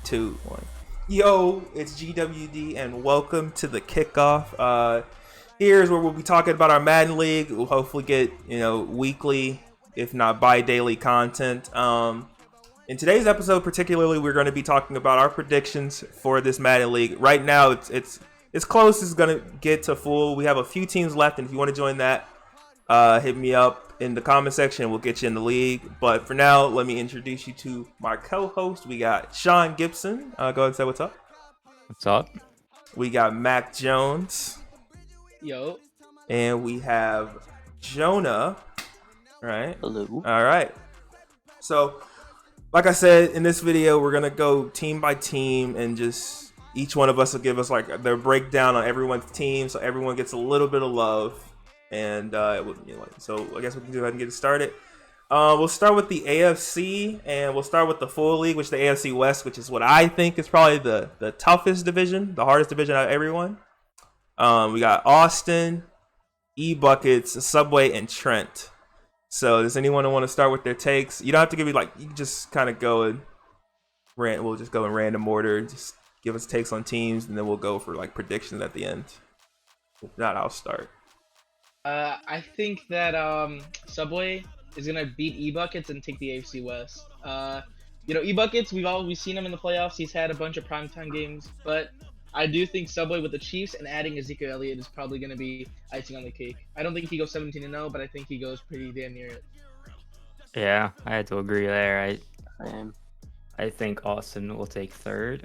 2, 1. Yo, it's GWD and welcome to the Kickoff. Here's where we'll be talking about our Madden League. We'll hopefully get, weekly, if not bi-daily content. In today's episode particularly, we're going to be talking about our predictions for this Madden League. Right now, it's close as it's going to get to full. We have a few teams left, and if you want to join that, hit me up in the comment section. We'll get you in the league. But for now, let me introduce you to my co-host. We got Sean Gibson. Go ahead and say what's up. What's up? We got Mac Jones. Yo. And we have Jonah. All right. Hello. All right. So, like I said, in this video, we're going to go team by team and just each one of us will give us like their breakdown on everyone's team so everyone gets a little bit of love. And so I guess we can go ahead and get it started. We'll start with the AFC, and we'll start with the full league, which is the AFC West, which is what I think is probably the toughest division, the hardest division out of everyone. We got Austin, E-Buckets, Subway, and Trent. So does anyone want to start with their takes? You don't have to give me you can just kind of go and rant. We'll just go in random order. Just give us takes on teams, and then we'll go for predictions at the end. If not, I'll start. I think that Subway is gonna beat E-Buckets and take the AFC West. E-Buckets, we've seen him in the playoffs. He's had a bunch of primetime games, but I do think Subway with the Chiefs and adding Ezekiel Elliott is probably gonna be icing on the cake. I don't think he goes 17-0, but I think he goes pretty damn near it. Yeah, I had to agree there. I think Austin will take third,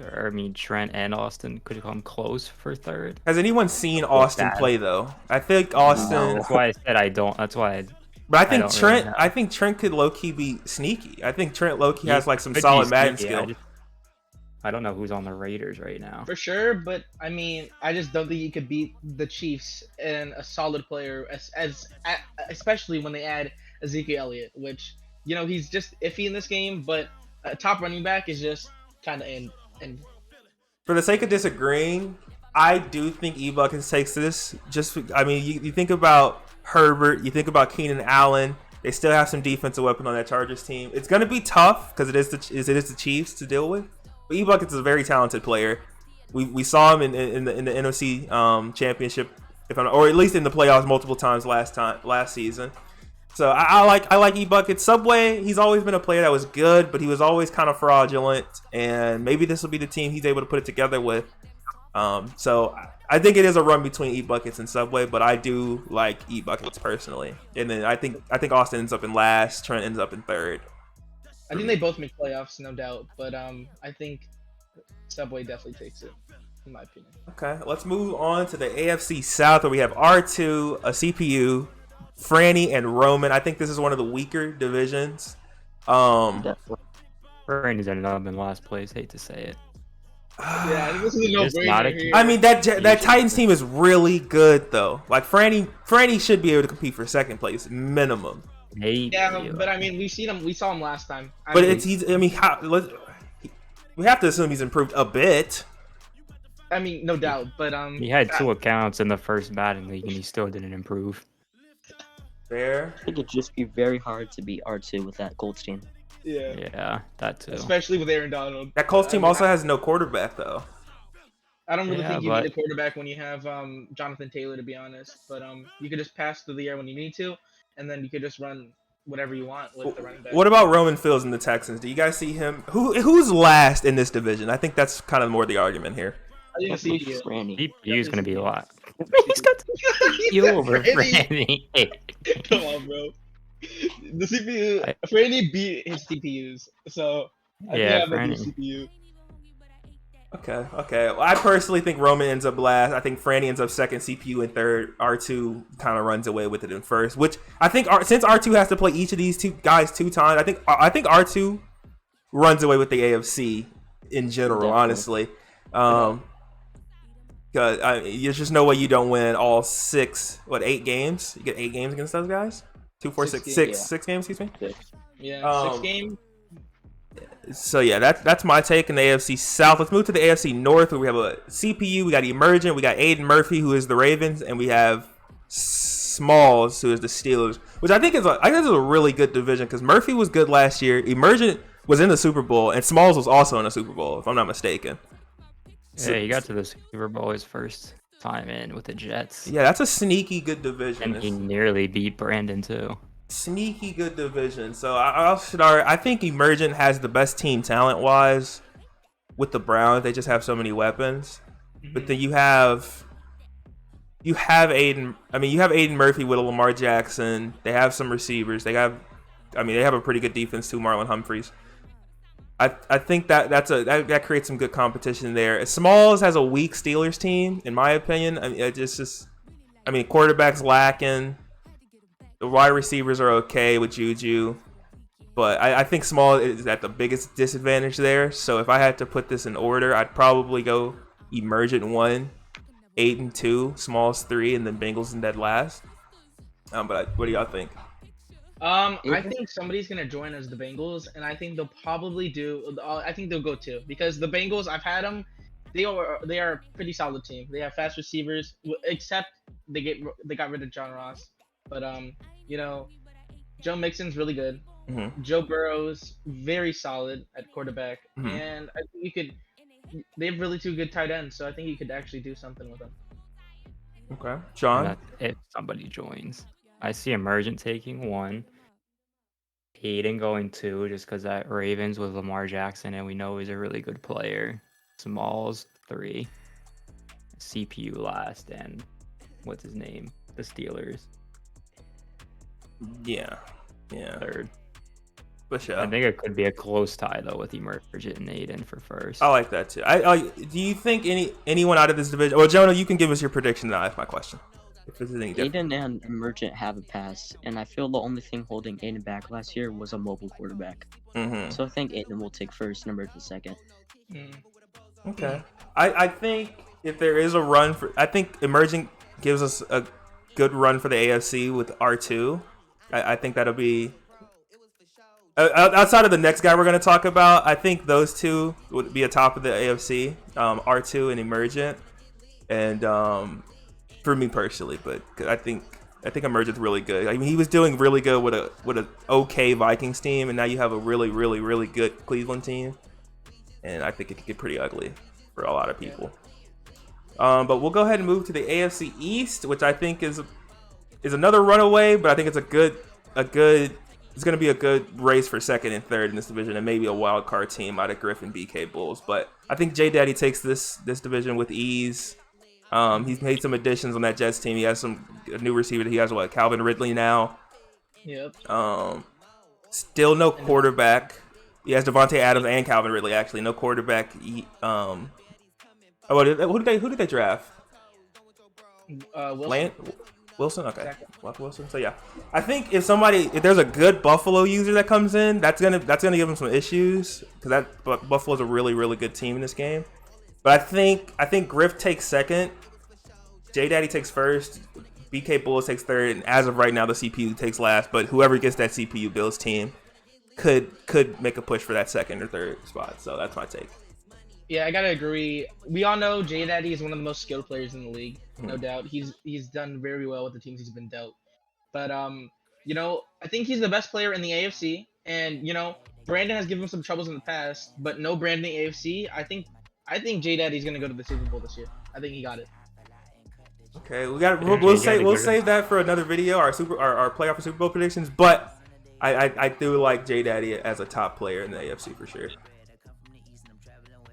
Trent and Austin could come close for third. Has anyone seen Austin play though? I think Austin. No, that's why I said I don't. That's why. But I think Trent. I think Trent could low key be sneaky. I think Trent low key has some solid Madden skill. I don't know who's on the Raiders right now. For sure, but I just don't think he could beat the Chiefs and a solid player, especially when they add Ezekiel Elliott, which he's just iffy in this game, but. A top running back is just kind of in. For the sake of disagreeing, I do think E-Buckets takes this. You think about Herbert, you think about Keenan Allen. They still have some defensive weapon on that Chargers team. It's going to be tough because it is the Chiefs to deal with. But E-Buckets is a very talented player. We saw him in the NFC Championship, or at least in the playoffs multiple times last season. So I like E-Buckets. Subway, he's always been a player that was good, but he was always kind of fraudulent. And maybe this will be the team he's able to put it together with. So I think it is a run between E-Buckets and Subway, but I do like E-Buckets personally. And then I think Austin ends up in last, Trent ends up in third. I think they both make playoffs, no doubt. But I think Subway definitely takes it, in my opinion. Okay, let's move on to the AFC South, where we have R2, a CPU, Franny, and Roman. I think this is one of the weaker divisions. Definitely. Franny's ended up in last place. Hate to say it. Yeah, this is a no-brainer here. I mean, that Titans team is really good though. Franny should be able to compete for second place minimum. Maybe. Yeah, but we saw him last time. We have to assume he's improved a bit. No doubt, but he had 2 accounts in the first Madden League, and he still didn't improve. Fair. I think it'd just be very hard to beat R2 with that Colts team. Yeah, that too. Especially with Aaron Donald. That Colts team also has no quarterback though. I don't really think you need a quarterback when you have Jonathan Taylor, to be honest. But you could just pass through the air when you need to, and then you could just run whatever you want with the running back. What about Roman Fields and the Texans? Do you guys see him? Who's last in this division? I think that's kind of more the argument here. I think CPU is going to be a lot. He's got you over Franny. Come on, bro. The CPU, Franny beat his CPUs, so I think I have a CPU. Okay. Well, I personally think Roman ends up last. I think Franny ends up second, CPU in third. R2 kind of runs away with it in first, which I think since R2 has to play each of these two guys 2 times, I think R2 runs away with the AFC in general. Definitely. Honestly. There's just no way you don't win all 8 games? You get 8 games against those guys? 2, 4, 6 games, excuse me? 6. Yeah, 6 games. So yeah, that's my take in the AFC South. Let's move to the AFC North, where we have a CPU, we got Emergent, we got Aiden Murphy, who is the Ravens, and we have Smalls, who is the Steelers, which I think is a really good division because Murphy was good last year. Emergent was in the Super Bowl, and Smalls was also in the Super Bowl, if I'm not mistaken. Yeah, he got to the Super Bowl his first time in with the Jets. Yeah, that's a sneaky good division. And he nearly beat Brandon too. Sneaky good division. So I'll start. I think Emergent has the best team talent-wise with the Browns. They just have so many weapons. But then you have Aiden. I mean, you have Aiden Murphy with Lamar Jackson. They have some receivers. They have a pretty good defense too. Marlon Humphreys. I think that creates some good competition there. Smalls has a weak Steelers team, in my opinion. I mean, quarterback's lacking. The wide receivers are okay with Juju, but I think Small is at the biggest disadvantage there. So if I had to put this in order, I'd probably go Emergent 1, Aiden 2, Smalls 3, and then Bengals in dead last. But what do y'all think? I think somebody's gonna join as the Bengals, and I think they'll probably do. I think they'll go 2 because the Bengals, I've had them. They are a pretty solid team. They have fast receivers, except they got rid of John Ross. But you know, Joe Mixon's really good. Mm-hmm. Joe Burrow's very solid at quarterback, and I think they have really 2 good tight ends, so I think you could actually do something with them. Okay, Sean. If somebody joins, I see Emergent taking 1. Aiden going 2, just because that Ravens with Lamar Jackson, and we know he's a really good player. Smalls 3, CPU last, and what's his name? The Steelers. Yeah. 3rd. For sure. I think it could be a close tie though with Emergent and Aiden for 1st. I like that too. Do you think anyone out of this division? Well, Jonah, you can give us your prediction, and I'll ask my question. If this is any different. Aiden and Emergent have a pass, and I feel the only thing holding Aiden back last year was a mobile quarterback. So I think Aiden will take 1st, Emergent 2nd. Okay. I think if there is a run I think Emergent gives us a good run for the AFC with R2. I think that'll be outside of the next guy we're going to talk about. I think those 2 would be atop of the AFC, R2 and Emergent, and for me personally. But I think Emergent's really good. I mean, he was doing really good with a okay Vikings team, and now you have a really, really, really good Cleveland team, and I think it could get pretty ugly for a lot of people. But we'll go ahead and move to the AFC East, which I think is another runaway, but I think it's it's going to be a good race for 2nd and 3rd in this division, and maybe a wild card team out of Griffin BK Bulls. But I think J Daddy takes this division with ease. He's made some additions on that Jets team. He has a new receiver. He has Calvin Ridley now. Yep. Still no quarterback. He has Devontae Adams and Calvin Ridley, actually. No quarterback. Who did they draft? Wilson. Wilson? Okay. Exactly. Wilson. So yeah. I think if there's a good Buffalo user that comes in, that's gonna give him some issues, because Buffalo's a really, really good team in this game. But I think Griff takes 2nd, J Daddy takes 1st, BK Bulls takes 3rd, and as of right now the CPU takes last. But whoever gets that CPU Bills team could make a push for that 2nd or 3rd spot. So that's my take. Yeah, I gotta agree. We all know J Daddy is one of the most skilled players in the league, no doubt. He's done very well with the teams he's been dealt. But you know, I think he's the best player in the AFC, and you know, Brandon has given him some troubles in the past, but no Brandon in the AFC. I think J Daddy's gonna go to the Super Bowl this year. I think he got it. Okay, we'll save that for another video, our playoff and Super Bowl predictions. But I do like J Daddy as a top player in the AFC for sure.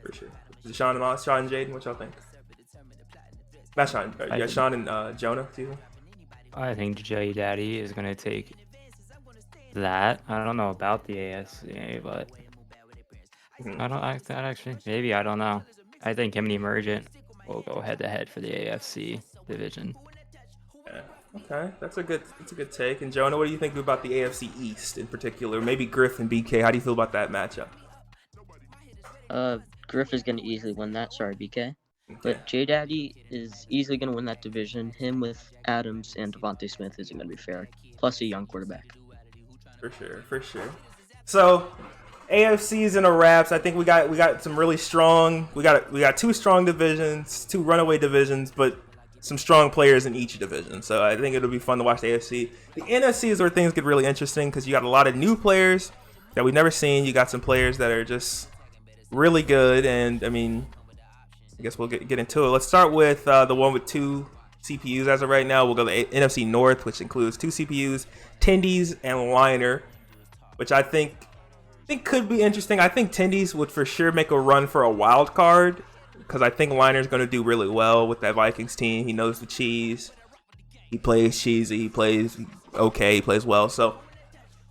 For sure. Sean and Jaden, what y'all think? Not Sean. Yeah, Sean and Jonah too. I think J Daddy is gonna take that. I don't know about the AFC, but I don't know. I think him and Emergent will go head to head for the AFC division. Yeah. Okay, that's a good take. And Jonah, what do you think about the AFC East in particular? Maybe Griff and BK. How do you feel about that matchup? Griff is gonna easily win that. Sorry, BK. Okay. But J Daddy is easily gonna win that division. Him with Adams and Devontae Smith isn't gonna be fair. Plus a young quarterback. For sure. So AFC's in a wraps. I think we got some really strong. We got 2 strong divisions, 2 runaway divisions, but some strong players in each division. So I think it'll be fun to watch the AFC. The NFC is where things get really interesting, because you got a lot of new players that we've never seen. You got some players that are just really good, and I mean, I guess we'll get into it. Let's start with the one with 2 CPUs as of right now. We'll go to NFC North, which includes 2 CPUs, Tendies and Liner, which I think could be interesting. I think Tendies would for sure make a run for a wild card because I think Liner's going to do really well with that Vikings team. He knows the cheese. He plays cheesy. He plays okay. He plays well. So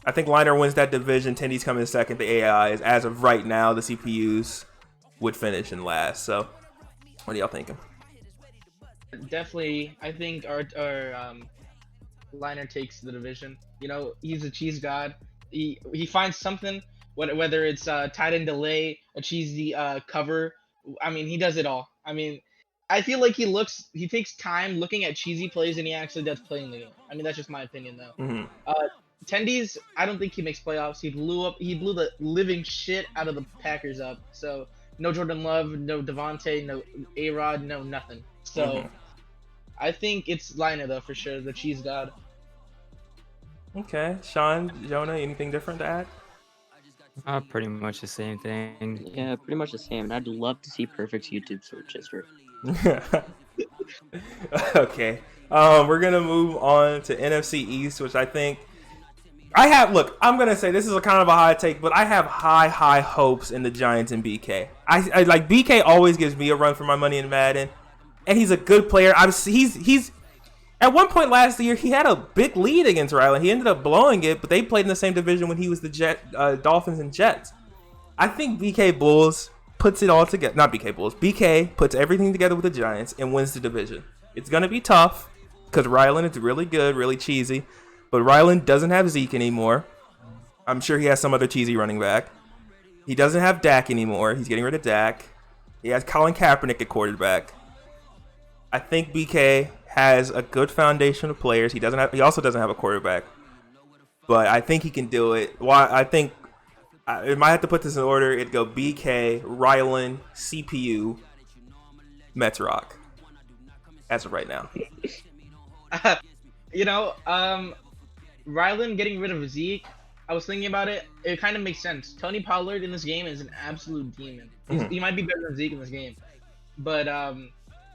I think Liner wins that division. Tendies coming in second. The AI is, as of right now, the CPUs would finish in last. So what are y'all thinking? Definitely, I think our Liner takes the division. You know, he's a cheese god. He finds something, whether it's tight end delay, a cheesy cover. I mean, he does it all. I mean, I feel like he takes time looking at cheesy plays and he actually does playing the game. I mean, that's just my opinion though. Mm-hmm. Tendies, I don't think he makes playoffs. He blew the living shit out of the Packers up. So no Jordan Love, no Devontae, no A-Rod, no nothing. So I think it's Liner though for sure, the cheese god. Okay, Sean, Jonah, anything different to add? Pretty much the same thing. Yeah, pretty much the same. And I'd love to see Perfect's YouTube search history. Okay, we're gonna move on to NFC East, which I think I'm gonna say this is a kind of a high take, but I have high hopes in the Giants and BK. I like BK always gives me a run for my money in Madden, and he's a good player. He's at one point last year he had a big lead against Ryland. He ended up blowing it, but they played in the same division when he was the Dolphins and Jets. I think BK Bulls puts it all together. Not BK Bulls. BK puts everything together with the Giants and wins the division. It's gonna be tough because Ryland is really good, really cheesy. But Ryland doesn't have Zeke anymore. I'm sure he has some other cheesy running back. He doesn't have Dak anymore. He's getting rid of Dak. He has Colin Kaepernick at quarterback. I think BK has a good foundation of players. He also doesn't have a quarterback. But I think he can do it. I think I might have to put this in order. It'd go BK, Ryland, CPU, Metrock. As of right now. You know, Ryland getting rid of Zeke, I was thinking about it. It kind of makes sense. Tony Pollard in this game is an absolute demon. He might be better than Zeke in this game, but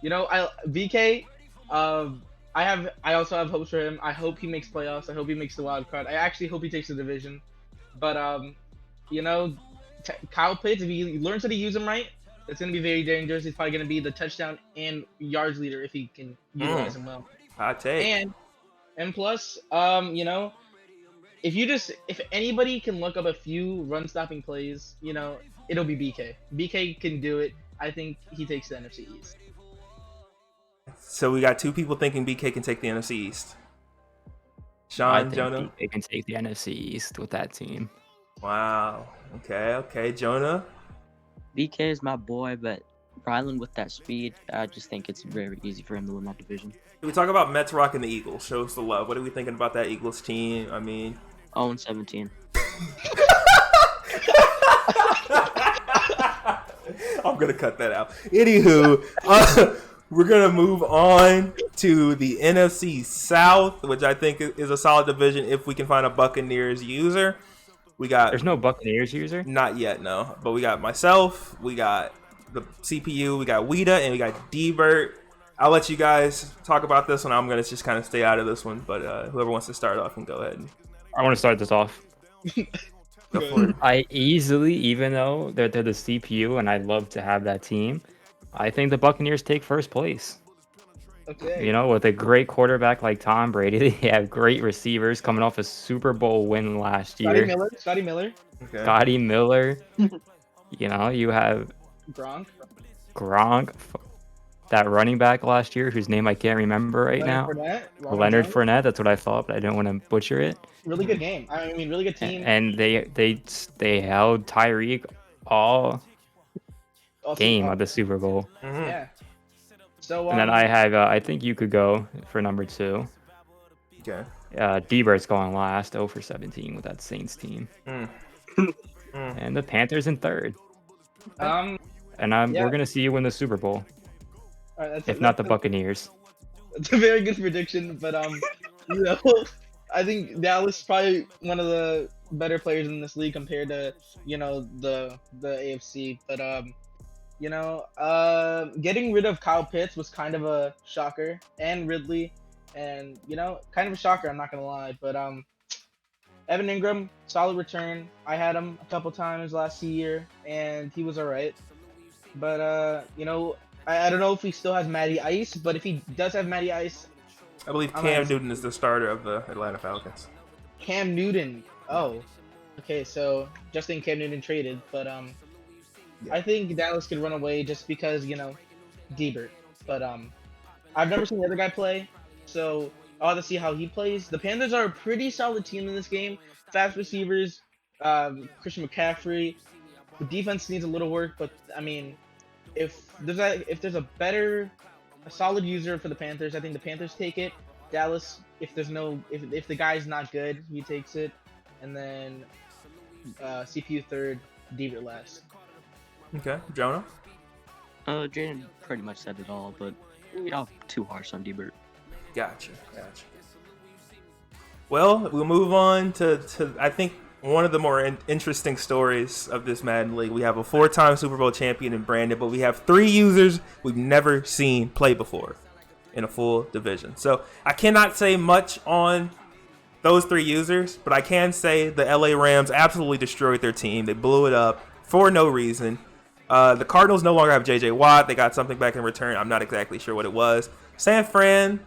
you know, VK, I also have hopes for him. I hope he makes playoffs. I hope he makes the wild card. I actually hope he takes the division. But you know, Kyle Pitts, if he learns how to use him right, it's gonna be very dangerous. He's probably gonna be the touchdown and yards leader if he can utilize him well. Hot take. And plus, you know, if anybody can look up a few run-stopping plays, you know, it'll be BK. BK can do it. I think he takes the NFC East. So we got 2 people thinking BK can take the NFC East. Sean, Jonah? BK can take the NFC East with that team. Wow. Okay. Jonah? BK is my boy, but Ryland with that speed, I just think it's very easy for him to win that division. We talk about Metrock and the Eagles. Show us the love. What are we thinking about that Eagles team? I mean, 0-17. I'm gonna cut that out. Anywho, we're gonna move on to the NFC South, which I think is a solid division if we can find a Buccaneers user. There's no Buccaneers user? Not yet, no. But we got myself, we got the CPU, we got Weeda, and we got D-Bert. I'll let you guys talk about this one. I'm going to just kind of stay out of this one, but whoever wants to start off can go ahead. I want to start this off. Go for it. I easily, even though they're the CPU and I'd love to have that team, I think the Buccaneers take first place. Okay. You know, with a great quarterback like Tom Brady, they have great receivers coming off a Super Bowl win last year. Scotty Miller. Okay. Scotty Miller. You know, you have Gronk. That running back last year, whose name I can't remember right now. Leonard Fournette. That's what I thought, but I don't want to butcher it. Really good game. I mean, really good team. And they held Tyreek all game of the Super Bowl. Mm-hmm. Yeah. So and then I have, I think you could go for number 2. Okay. D-Bird's going last, 0 for 17 with that Saints team. And the Panthers in 3rd. And we're gonna see you win the Super Bowl. All right, if not the Buccaneers. It's a very good prediction, but you know, I think Dallas is probably one of the better players in this league compared to the AFC. But getting rid of Kyle Pitts was kind of a shocker, and Ridley, and kind of a shocker. I'm not gonna lie, but Evan Ingram, solid return. I had him a couple times last year, and he was alright. But I don't know if he still has Matty Ice, but if he does have Matty Ice, I believe Cam Newton is the starter of the Atlanta Falcons. Cam Newton. Oh, okay. So just think Cam Newton traded, but I think Dallas could run away just because Debert. But I've never seen the other guy play, so I'll have to see how he plays. The Panthers are a pretty solid team in this game. Fast receivers, Christian McCaffrey. The defense needs a little work, but I mean, if there's a solid user for the Panthers, I think the Panthers take it. Dallas, if the guy's not good, he takes it, and then CPU third, Debert last. Okay, Jonah. Jaden pretty much said it all, but you're not too harsh on Debert. Gotcha. Well, we'll move on to I think one of the more interesting stories of this Madden League. We have a 4-time Super Bowl champion in Brandon, but we have 3 users we've never seen play before in a full division. So I cannot say much on those 3 users, but I can say the LA Rams absolutely destroyed their team. They blew it up for no reason. The Cardinals no longer have J.J. Watt. They got something back in return. I'm not exactly sure what it was. San Fran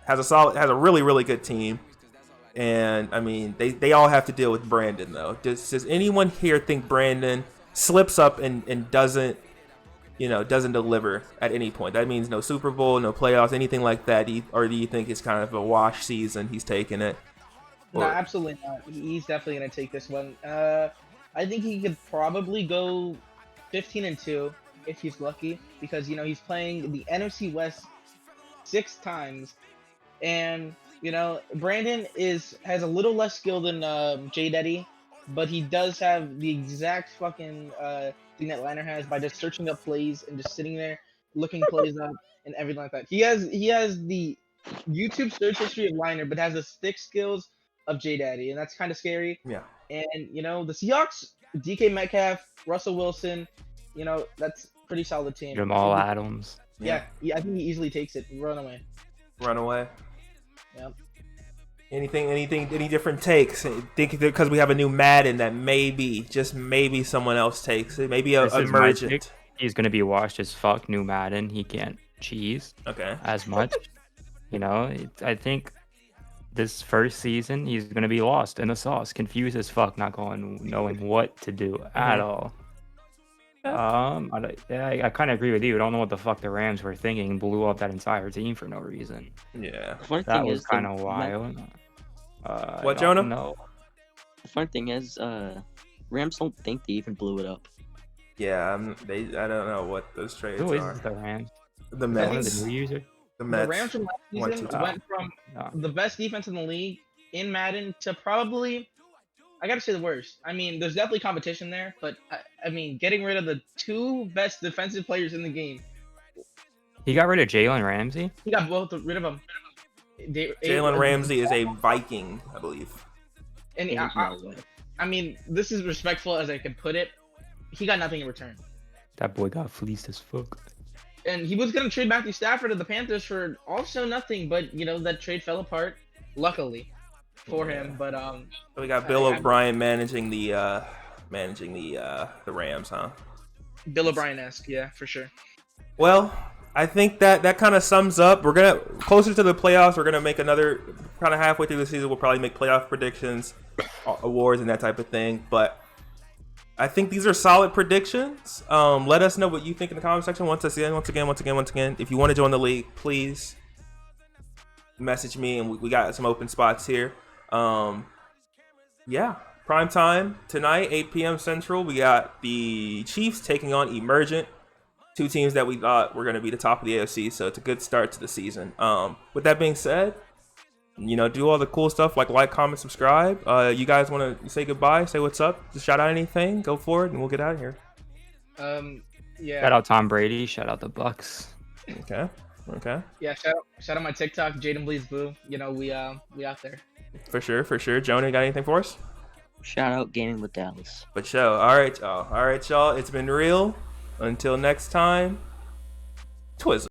has a really, really good team. And, I mean, they all have to deal with Brandon, though. Does anyone here think Brandon slips up and doesn't deliver at any point? That means no Super Bowl, no playoffs, anything like that? Or do you think it's kind of a wash season? He's taking it? No, absolutely not. He's definitely going to take this one. I think he could probably go 15-2 if he's lucky, because, he's playing the NFC West 6 times. And Brandon has a little less skill than GWD, but he does have the exact fucking thing that Liner has by just searching up plays and just sitting there looking plays up and everything like that. He has the YouTube search history of Liner, but has the stick skills of GWD, and that's kind of scary. Yeah. And the Seahawks, DK Metcalf, Russell Wilson, that's pretty solid team. Jamal Adams. Yeah, I think he easily takes it. Run away. Yep. Any different takes? Think because we have a new Madden that just maybe someone else takes it. Maybe a emergent. He's gonna be washed as fuck. New Madden. He can't cheese. Okay. As much. I think this first season he's gonna be lost in the sauce, confused as fuck, not knowing what to do at all. I kind of agree with you. I don't know what the fuck the Rams were thinking. Blew up that entire team for no reason. Yeah, that was kind of wild. What, Jonah? No. The funny thing is, Rams don't think they even blew it up. Yeah, I don't know what those trades Who are. is the Rams? The Mets. The new user. The Mets. The Rams from last season went from the best defense in the league in Madden to probably, I gotta say, the worst. I mean, there's definitely competition there, but I mean, getting rid of the 2 best defensive players in the game. He got rid of Jalen Ramsey? He got rid of them. Jalen Ramsey is a Viking, I believe. And I mean, this is respectful as I could put it. He got nothing in return. That boy got fleeced as fuck. And he was gonna trade Matthew Stafford to the Panthers for also nothing, but that trade fell apart, luckily for him. But so we got Bill O'Brien managing the Rams, huh? Bill O'Brien-esque, yeah, for sure. Well, I think that kind of sums up. We're gonna closer to the playoffs. We're gonna make another kind of halfway through the season. We'll probably make playoff predictions, awards, and that type of thing. But I think these are solid predictions. Let us know what you think in the comment section. Once again. If you want to join the league, please message me, and we got some open spots here. Yeah, prime time tonight, 8 p.m. Central. We got the Chiefs taking on Emergent, 2 teams that we thought were going to be the top of the AFC. So it's a good start to the season. With that being said, do all the cool stuff like, comment, subscribe. You guys want to say goodbye, say what's up, just shout out anything, go for it, and we'll get out of here. Yeah. Shout out Tom Brady. Shout out the Bucks. Okay. Yeah. Shout out my TikTok, Jaden Bleeds Boo. We out there. For sure. Jonah, got anything for us? Shout out Gaming with Dallas. But show. All right, y'all. It's been real. Until next time, Twizzle.